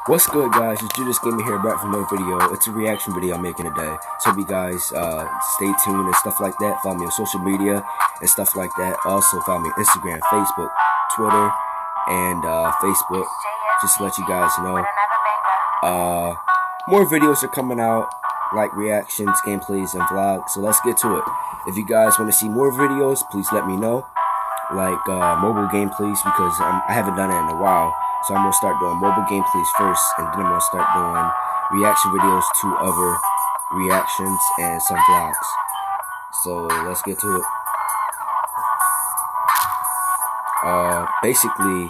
What's good, guys? It's JuderzGaming here, back from another video. It's a reaction video I'm making today. So hope you guys stay tuned and stuff like that. Follow me on social media and stuff like that. Also follow me on Instagram, Facebook, Twitter, and Facebook. Just to let you guys know. More videos are coming out, like reactions, gameplays, and vlogs. So let's get to it. If you guys want to see more videos, please let me know. Like mobile gameplays, because I haven't done it in a while. So I'm going to start doing mobile gameplays first, and then I'm going to start doing reaction videos to other reactions and some vlogs. So let's get to it. Basically,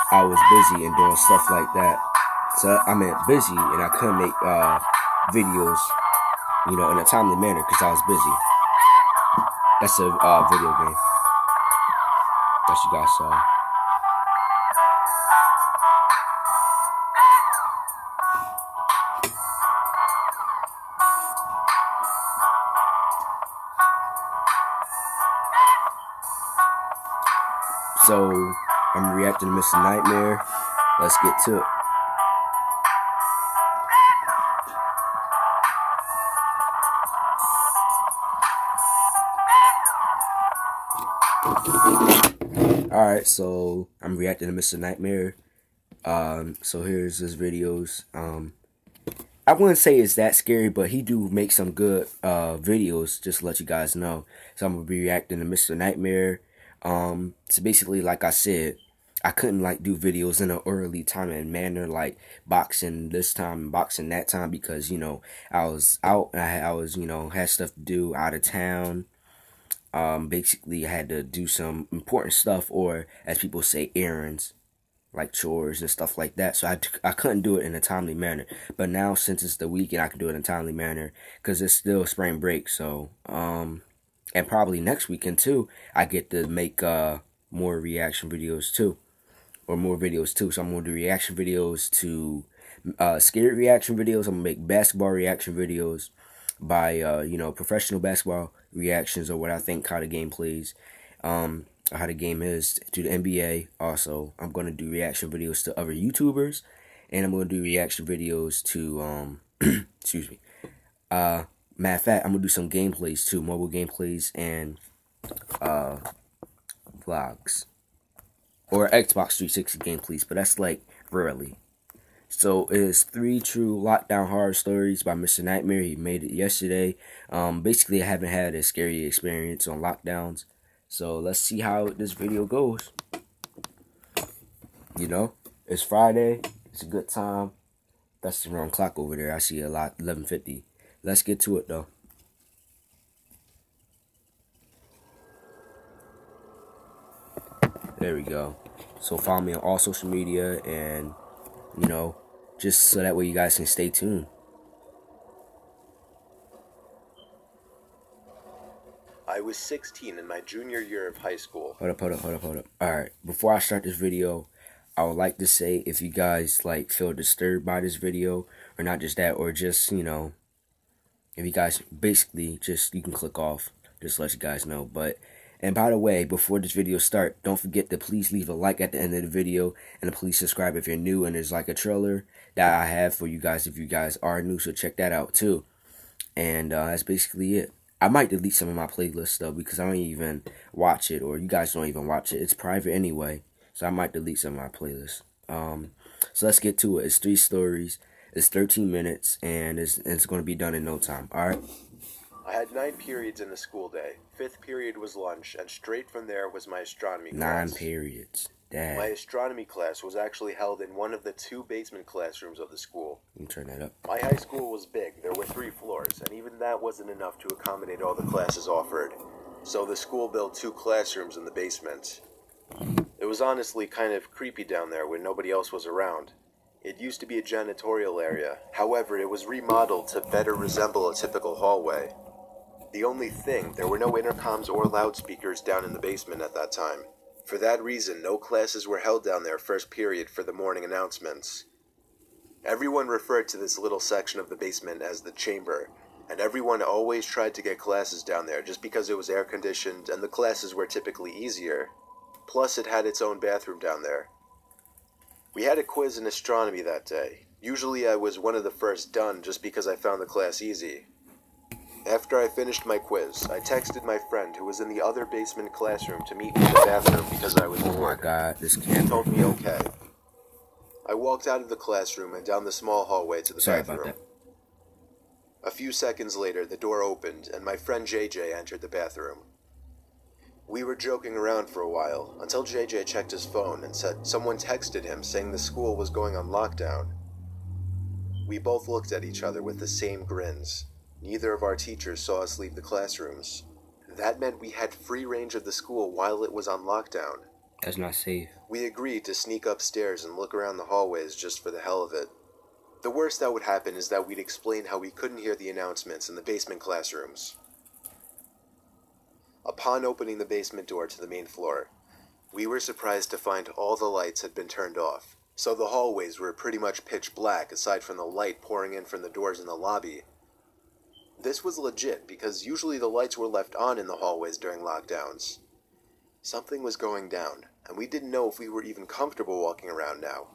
I was busy and doing stuff like that. So I meant busy, and I couldn't make videos, in a timely manner because I was busy. That's a video game that you guys saw. So, I'm reacting to Mr.Nightmare. Let's get to it. Alright, so I'm reacting to Mr.Nightmare. So here's his videos. I wouldn't say it's that scary, but he do make some good videos, just to let you guys know. So I'm gonna be reacting to Mr.Nightmare. So basically, like I said, I couldn't do videos in an early time and manner, like boxing this time, boxing that time, because I was out and I was had stuff to do out of town. Basically I had to do some important stuff, or as people say, errands, like chores and stuff like that. So I couldn't do it in a timely manner. But now, since it's the weekend, I can do it in a timely manner because it's still spring break. So and probably next weekend too, I get to make more reaction videos too, or more videos too. So I'm gonna do reaction videos to scary reaction videos. I'm gonna make basketball reaction videos by professional basketball reactions, or what I think how the game plays, or how the game is, to the NBA. Also, I'm gonna do reaction videos to other YouTubers, and I'm gonna do reaction videos to excuse me. Matter of fact, I'm gonna do some gameplays too, mobile gameplays and vlogs, or Xbox 360 gameplays, but that's like rarely. So it is 3 true lockdown horror stories by Mr.Nightmare. He made it yesterday. Basically, I haven't had a scary experience on lockdowns. So let's see how this video goes. It's Friday. It's a good time. That's the wrong clock over there. I see a lot, 11:50. Let's get to it though. There we go. So follow me on all social media, and just so that way you guys can stay tuned. I was 16 in my junior year of high school. Hold up. Alright, before I start this video, I would like to say, if you guys feel disturbed by this video, or not just that, or just, if you guys basically you can click off, just to let you guys know. And by the way, before this video starts, don't forget to please leave a like at the end of the video, and please subscribe if you're new. And there's a trailer that I have for you guys if you guys are new, so check that out too. And that's basically it. I might delete some of my playlists though, because I don't even watch it, or you guys don't even watch it. It's private anyway, so I might delete some of my playlists. So let's get to it. It's 3 stories. It's 13 minutes, and it's going to be done in no time. Alright? I had 9 periods in the school day. 5th period was lunch, and straight from there was my astronomy class. 9 periods. Dad. My astronomy class was actually held in one of the 2 basement classrooms of the school. Let me turn that up. My high school was big. There were 3 floors, and even that wasn't enough to accommodate all the classes offered. So the school built 2 classrooms in the basement. It was honestly kind of creepy down there when nobody else was around. It used to be a janitorial area. However, it was remodeled to better resemble a typical hallway. The only thing, there were no intercoms or loudspeakers down in the basement at that time. For that reason, no classes were held down there first period for the morning announcements. Everyone referred to this little section of the basement as the chamber, and everyone always tried to get classes down there just because it was air conditioned and the classes were typically easier. Plus, it had its own bathroom down there. We had a quiz in astronomy that day. Usually I was one of the first done just because I found the class easy. After I finished my quiz, I texted my friend who was in the other basement classroom to meet me in the bathroom because I was bored. Oh my god, this He camera. told me okay. I walked out of the classroom and down the small hallway to the Sorry bathroom. about that. A few seconds later, the door opened and my friend JJ entered the bathroom. We were joking around for a while until JJ checked his phone and said someone texted him saying the school was going on lockdown. We both looked at each other with the same grins. Neither of our teachers saw us leave the classrooms. That meant we had free range of the school while it was on lockdown. That's not safe. We agreed to sneak upstairs and look around the hallways just for the hell of it. The worst that would happen is that we'd explain how we couldn't hear the announcements in the basement classrooms. Upon opening the basement door to the main floor, we were surprised to find all the lights had been turned off, so the hallways were pretty much pitch black aside from the light pouring in from the doors in the lobby. This was legit because usually the lights were left on in the hallways during lockdowns. Something was going down, and we didn't know if we were even comfortable walking around now.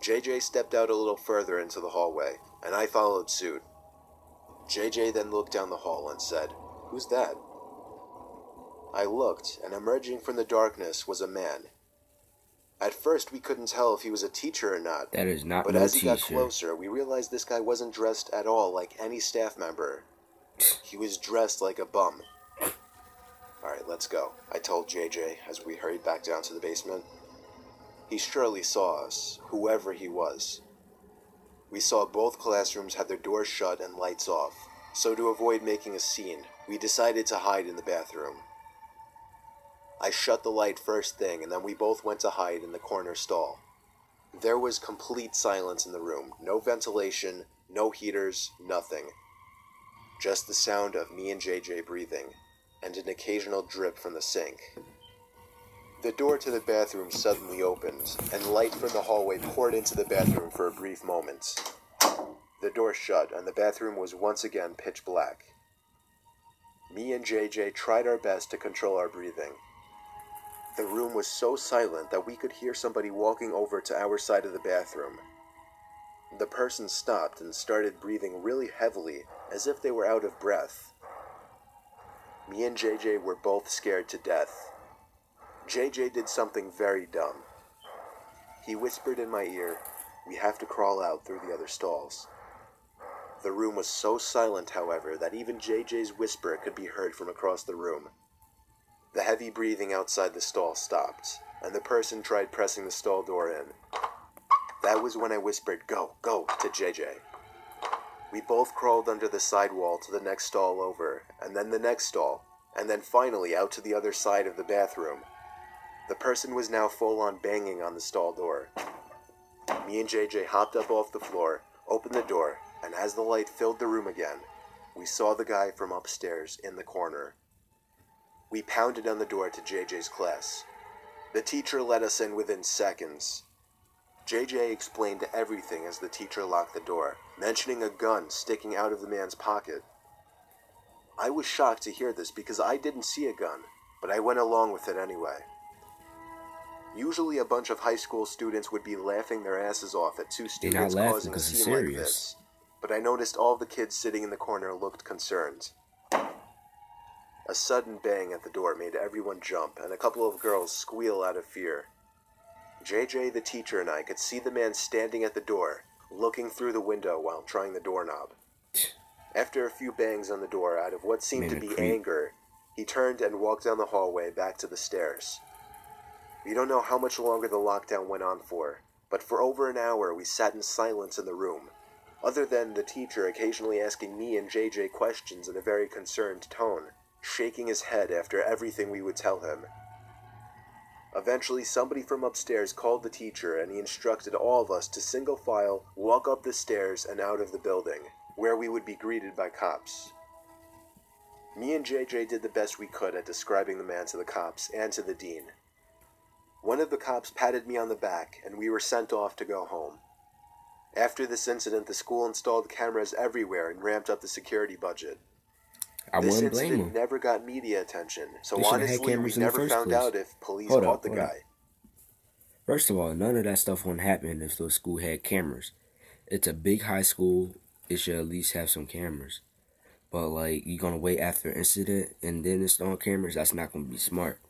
JJ stepped out a little further into the hallway, and I followed suit. JJ then looked down the hall and said, "Who's that?" I looked, and emerging from the darkness was a man. At first we couldn't tell if he was a teacher or not, That is not but no as he got teacher. closer, we realized this guy wasn't dressed at all like any staff member. He was dressed like a bum. "Alright, let's go," I told JJ as we hurried back down to the basement. He surely saw us, whoever he was. We saw both classrooms had their doors shut and lights off, so to avoid making a scene, we decided to hide in the bathroom. I shut the light first thing, and then we both went to hide in the corner stall. There was complete silence in the room, no ventilation, no heaters, nothing. Just the sound of me and JJ breathing, and an occasional drip from the sink. The door to the bathroom suddenly opened, and light from the hallway poured into the bathroom for a brief moment. The door shut, and the bathroom was once again pitch black. Me and JJ tried our best to control our breathing. The room was so silent that we could hear somebody walking over to our side of the bathroom. The person stopped and started breathing really heavily, as if they were out of breath. Me and JJ were both scared to death. JJ did something very dumb. He whispered in my ear, "We have to crawl out through the other stalls." The room was so silent, however, that even JJ's whisper could be heard from across the room. The heavy breathing outside the stall stopped, and the person tried pressing the stall door in. That was when I whispered, "Go, go," to JJ. We both crawled under the sidewall to the next stall over, and then the next stall, and then finally out to the other side of the bathroom. The person was now full-on banging on the stall door. Me and JJ hopped up off the floor, opened the door, and as the light filled the room again, we saw the guy from upstairs in the corner. We pounded on the door to JJ's class. The teacher let us in within seconds. JJ explained everything as the teacher locked the door, mentioning a gun sticking out of the man's pocket. I was shocked to hear this because I didn't see a gun, but I went along with it anyway. Usually a bunch of high school students would be laughing their asses off at two students causing a scene like this, but I noticed all the kids sitting in the corner looked concerned. A sudden bang at the door made everyone jump, and a couple of girls squeal out of fear. JJ, the teacher, and I could see the man standing at the door, looking through the window while trying the doorknob. After a few bangs on the door out of what seemed to be anger, he turned and walked down the hallway back to the stairs. We don't know how much longer the lockdown went on for, but for over an hour we sat in silence in the room, other than the teacher occasionally asking me and JJ questions in a very concerned tone, shaking his head after everything we would tell him. Eventually, somebody from upstairs called the teacher, and he instructed all of us to single file walk up the stairs and out of the building, where we would be greeted by cops. Me and JJ did the best we could at describing the man to the cops and to the dean. One of the cops patted me on the back, and we were sent off to go home. After this incident, the school installed cameras everywhere and ramped up the security budget. This incident never got media attention, so honestly we never found out if police caught the guy. First of all, none of that stuff wouldn't happen if the school had cameras. It's a big high school. It should at least have some cameras. But, like, you're going to wait after an incident and then install cameras? That's not going to be smart.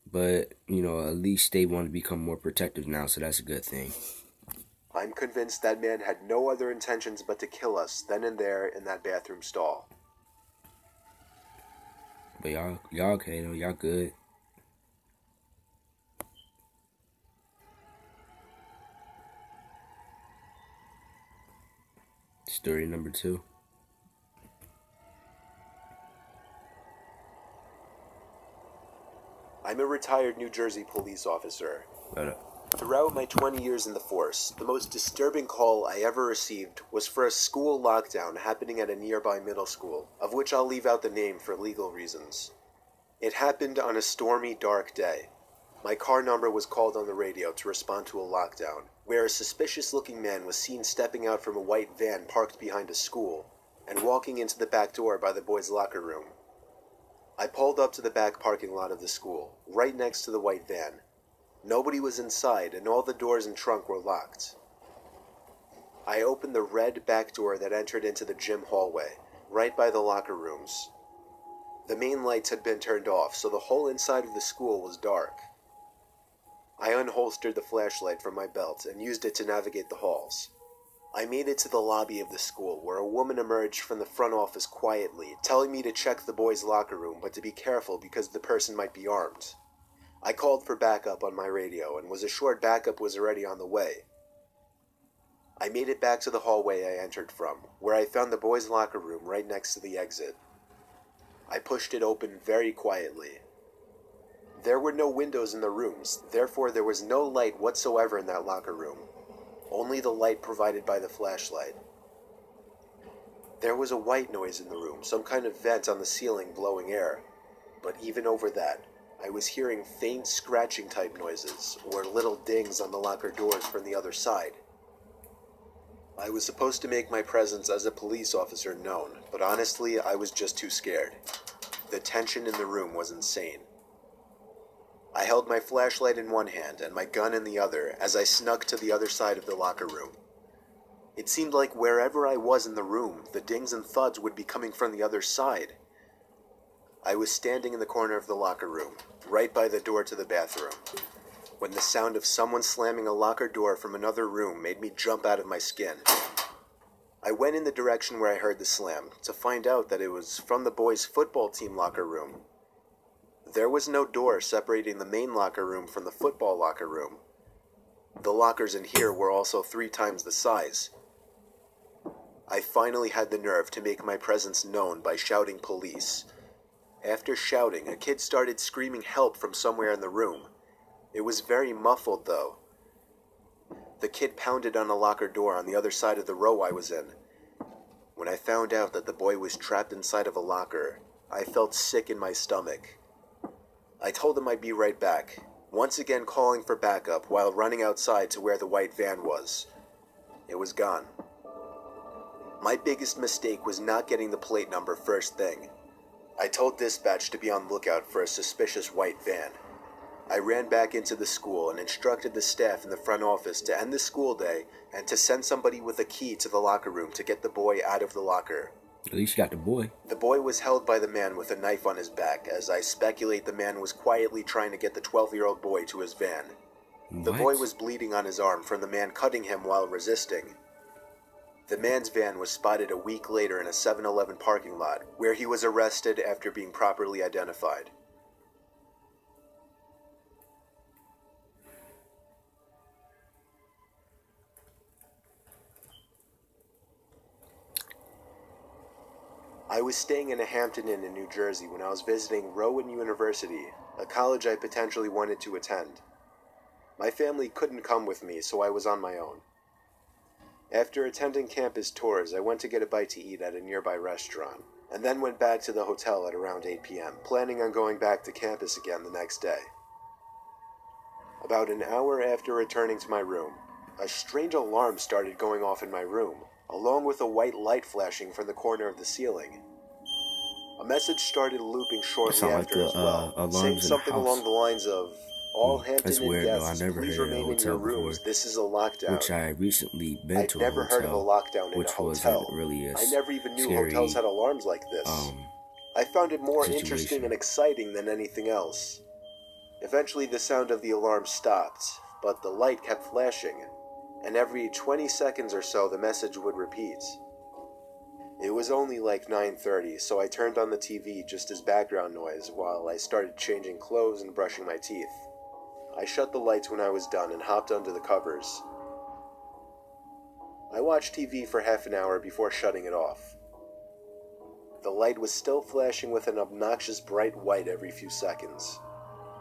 But, you know, at least they want to become more protective now, so that's a good thing. I'm convinced that man had no other intentions but to kill us then and there in that bathroom stall. But y'all okay, though. Y'all good. Story number 2. I'm a retired New Jersey police officer. Hold up. Throughout my 20 years in the force, the most disturbing call I ever received was for a school lockdown happening at a nearby middle school, of which I'll leave out the name for legal reasons. It happened on a stormy, dark day. My car number was called on the radio to respond to a lockdown, where a suspicious-looking man was seen stepping out from a white van parked behind a school and walking into the back door by the boys' locker room. I pulled up to the back parking lot of the school, right next to the white van. Nobody was inside, and all the doors and trunk were locked. I opened the red back door that entered into the gym hallway, right by the locker rooms. The main lights had been turned off, so the whole inside of the school was dark. I unholstered the flashlight from my belt and used it to navigate the halls. I made it to the lobby of the school, where a woman emerged from the front office quietly, telling me to check the boys' locker room, but to be careful because the person might be armed. I called for backup on my radio and was assured backup was already on the way. I made it back to the hallway I entered from, where I found the boys' locker room right next to the exit. I pushed it open very quietly. There were no windows in the rooms, therefore there was no light whatsoever in that locker room. Only the light provided by the flashlight. There was a white noise in the room, some kind of vent on the ceiling blowing air, but even over that, I was hearing faint scratching type noises, or little dings on the locker doors from the other side. I was supposed to make my presence as a police officer known, but honestly, I was just too scared. The tension in the room was insane. I held my flashlight in one hand and my gun in the other as I snuck to the other side of the locker room. It seemed like wherever I was in the room, the dings and thuds would be coming from the other side. I was standing in the corner of the locker room, right by the door to the bathroom, when the sound of someone slamming a locker door from another room made me jump out of my skin. I went in the direction where I heard the slam, to find out that it was from the boys' football team locker room. There was no door separating the main locker room from the football locker room. The lockers in here were also 3 times the size. I finally had the nerve to make my presence known by shouting police. After shouting, a kid started screaming help from somewhere in the room. It was very muffled, though. The kid pounded on a locker door on the other side of the row I was in. When I found out that the boy was trapped inside of a locker, I felt sick in my stomach. I told him I'd be right back, once again calling for backup while running outside to where the white van was. It was gone. My biggest mistake was not getting the plate number first thing. I told dispatch to be on lookout for a suspicious white van. I ran back into the school and instructed the staff in the front office to end the school day and to send somebody with a key to the locker room to get the boy out of the locker. At least you got the boy. The boy was held by the man with a knife on his back, as I speculate the man was quietly trying to get the 12-year-old boy to his van. The boy was bleeding on his arm from the man cutting him while resisting. The man's van was spotted a week later in a 7-Eleven parking lot, where he was arrested after being properly identified. I was staying in a Hampton Inn in New Jersey when I was visiting Rowan University, a college I potentially wanted to attend. My family couldn't come with me, so I was on my own. After attending campus tours, I went to get a bite to eat at a nearby restaurant, and then went back to the hotel at around 8 p.m., planning on going back to campus again the next day. About an hour after returning to my room, a strange alarm started going off in my room, along with a white light flashing from the corner of the ceiling. A message started looping shortly after as well, saying something along the lines of, All Hampton That's Inn weird though. I guests, never please heard of a remain in your hotel rooms. before, This is a lockdown. which I recently been I'd to a never heard of a hotel, lockdown in a which hotel. wasn't really a I never even knew scary hotels had alarms like this. I found it more interesting and exciting than anything else. Eventually the sound of the alarm stopped, but the light kept flashing, and every 20 seconds or so the message would repeat. It was only like 9:30, so I turned on the TV just as background noise while I started changing clothes and brushing my teeth. I shut the lights when I was done and hopped under the covers. I watched TV for half an hour before shutting it off. The light was still flashing with an obnoxious bright white every few seconds.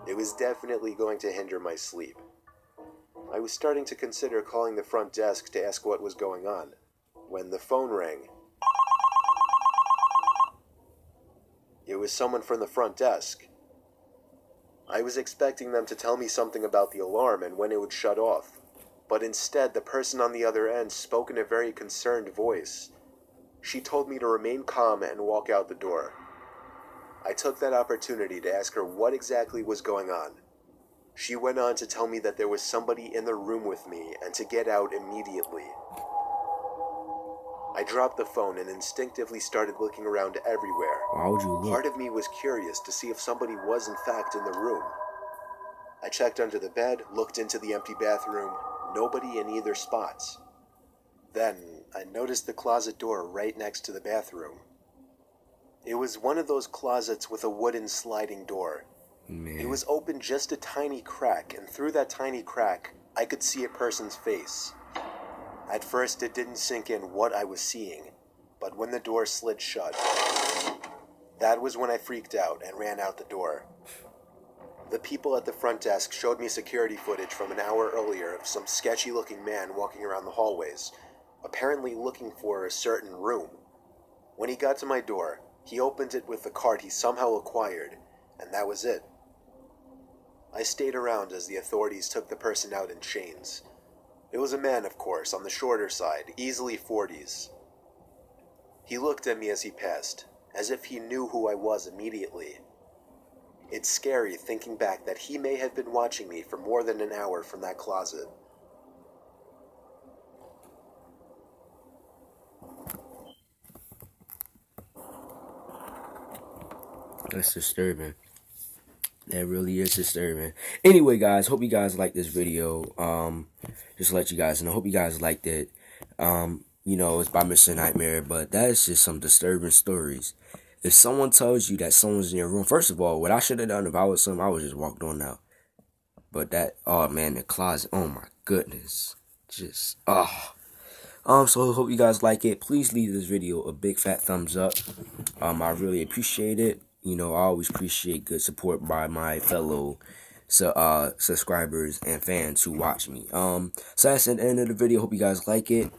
It was definitely going to hinder my sleep. I was starting to consider calling the front desk to ask what was going on, when the phone rang. It was someone from the front desk. I was expecting them to tell me something about the alarm and when it would shut off, but instead the person on the other end spoke in a very concerned voice. She told me to remain calm and walk out the door. I took that opportunity to ask her what exactly was going on. She went on to tell me that there was somebody in the room with me and to get out immediately. I dropped the phone and instinctively started looking around everywhere. Why would you look? Part of me was curious to see if somebody was in fact in the room. I checked under the bed, looked into the empty bathroom, nobody in either spot. Then, I noticed the closet door right next to the bathroom. It was one of those closets with a wooden sliding door. Man. It was open just a tiny crack, and through that tiny crack, I could see a person's face. At first, it didn't sink in what I was seeing, but when the door slid shut, that was when I freaked out and ran out the door. The people at the front desk showed me security footage from an hour earlier of some sketchy-looking man walking around the hallways, apparently looking for a certain room. When he got to my door, he opened it with the card he somehow acquired, and that was it. I stayed around as the authorities took the person out in chains. It was a man, of course, on the shorter side, easily 40s. He looked at me as he passed, as if he knew who I was immediately. It's scary thinking back that he may have been watching me for more than an hour from that closet. That's disturbing. That really is disturbing. Anyway, guys, hope you guys liked this video. Just to let you guys know, hope you guys liked it. You know, it's by Mr. Nightmare, but that is just some disturbing stories. If someone tells you that someone's in your room, first of all, what I should have done if I was someone, I would just walked on out. But that, oh man, the closet, oh my goodness. Just, so hope you guys like it. Please leave this video a big fat thumbs up. I really appreciate it. You know, I always appreciate good support by my fellow subscribers and fans who watch me. So that's the end of the video. Hope you guys like it.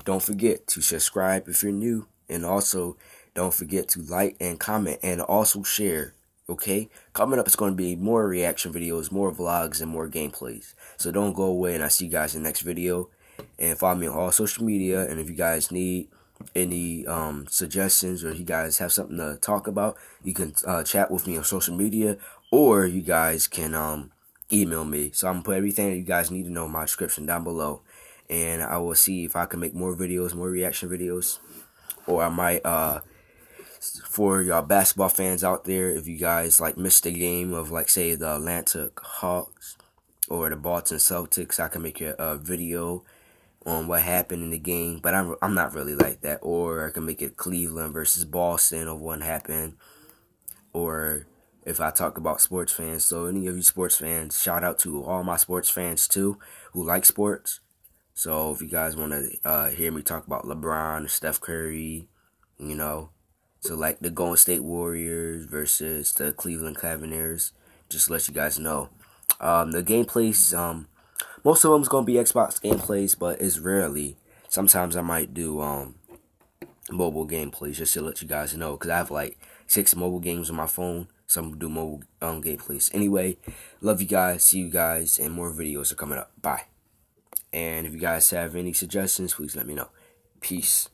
Don't forget to subscribe if you're new, and also don't forget to like and comment and also share. Okay, coming up, it's going to be more reaction videos, more vlogs, and more gameplays. So don't go away, and I'll see you guys in the next video. And follow me on all social media. And if you guys need any suggestions, or if you guys have something to talk about, you can chat with me on social media, or you guys can email me. So I'm gonna put everything that you guys need to know in my description down below, and I will see if I can make more videos, more reaction videos, or I might for y'all basketball fans out there, if you guys like missed the game of, like, say, the Atlanta Hawks or the Boston Celtics, I can make a video on what happened in the game, but I'm not really like that. Or I can make it Cleveland versus Boston of what happened. Or if I talk about sports fans, so any of you sports fans, shout out to all my sports fans too who like sports. So if you guys want to hear me talk about LeBron or Steph Curry, you know, so like the Golden State Warriors versus the Cleveland Cavaliers, just to let you guys know. The gameplays, most of them is going to be Xbox gameplays, but it's rarely. Sometimes I might do mobile gameplays, just to let you guys know, because I have like 6 mobile games on my phone. Some do mobile gameplays. Anyway, love you guys, see you guys, and more videos are coming up. Bye. And if you guys have any suggestions, please let me know. Peace.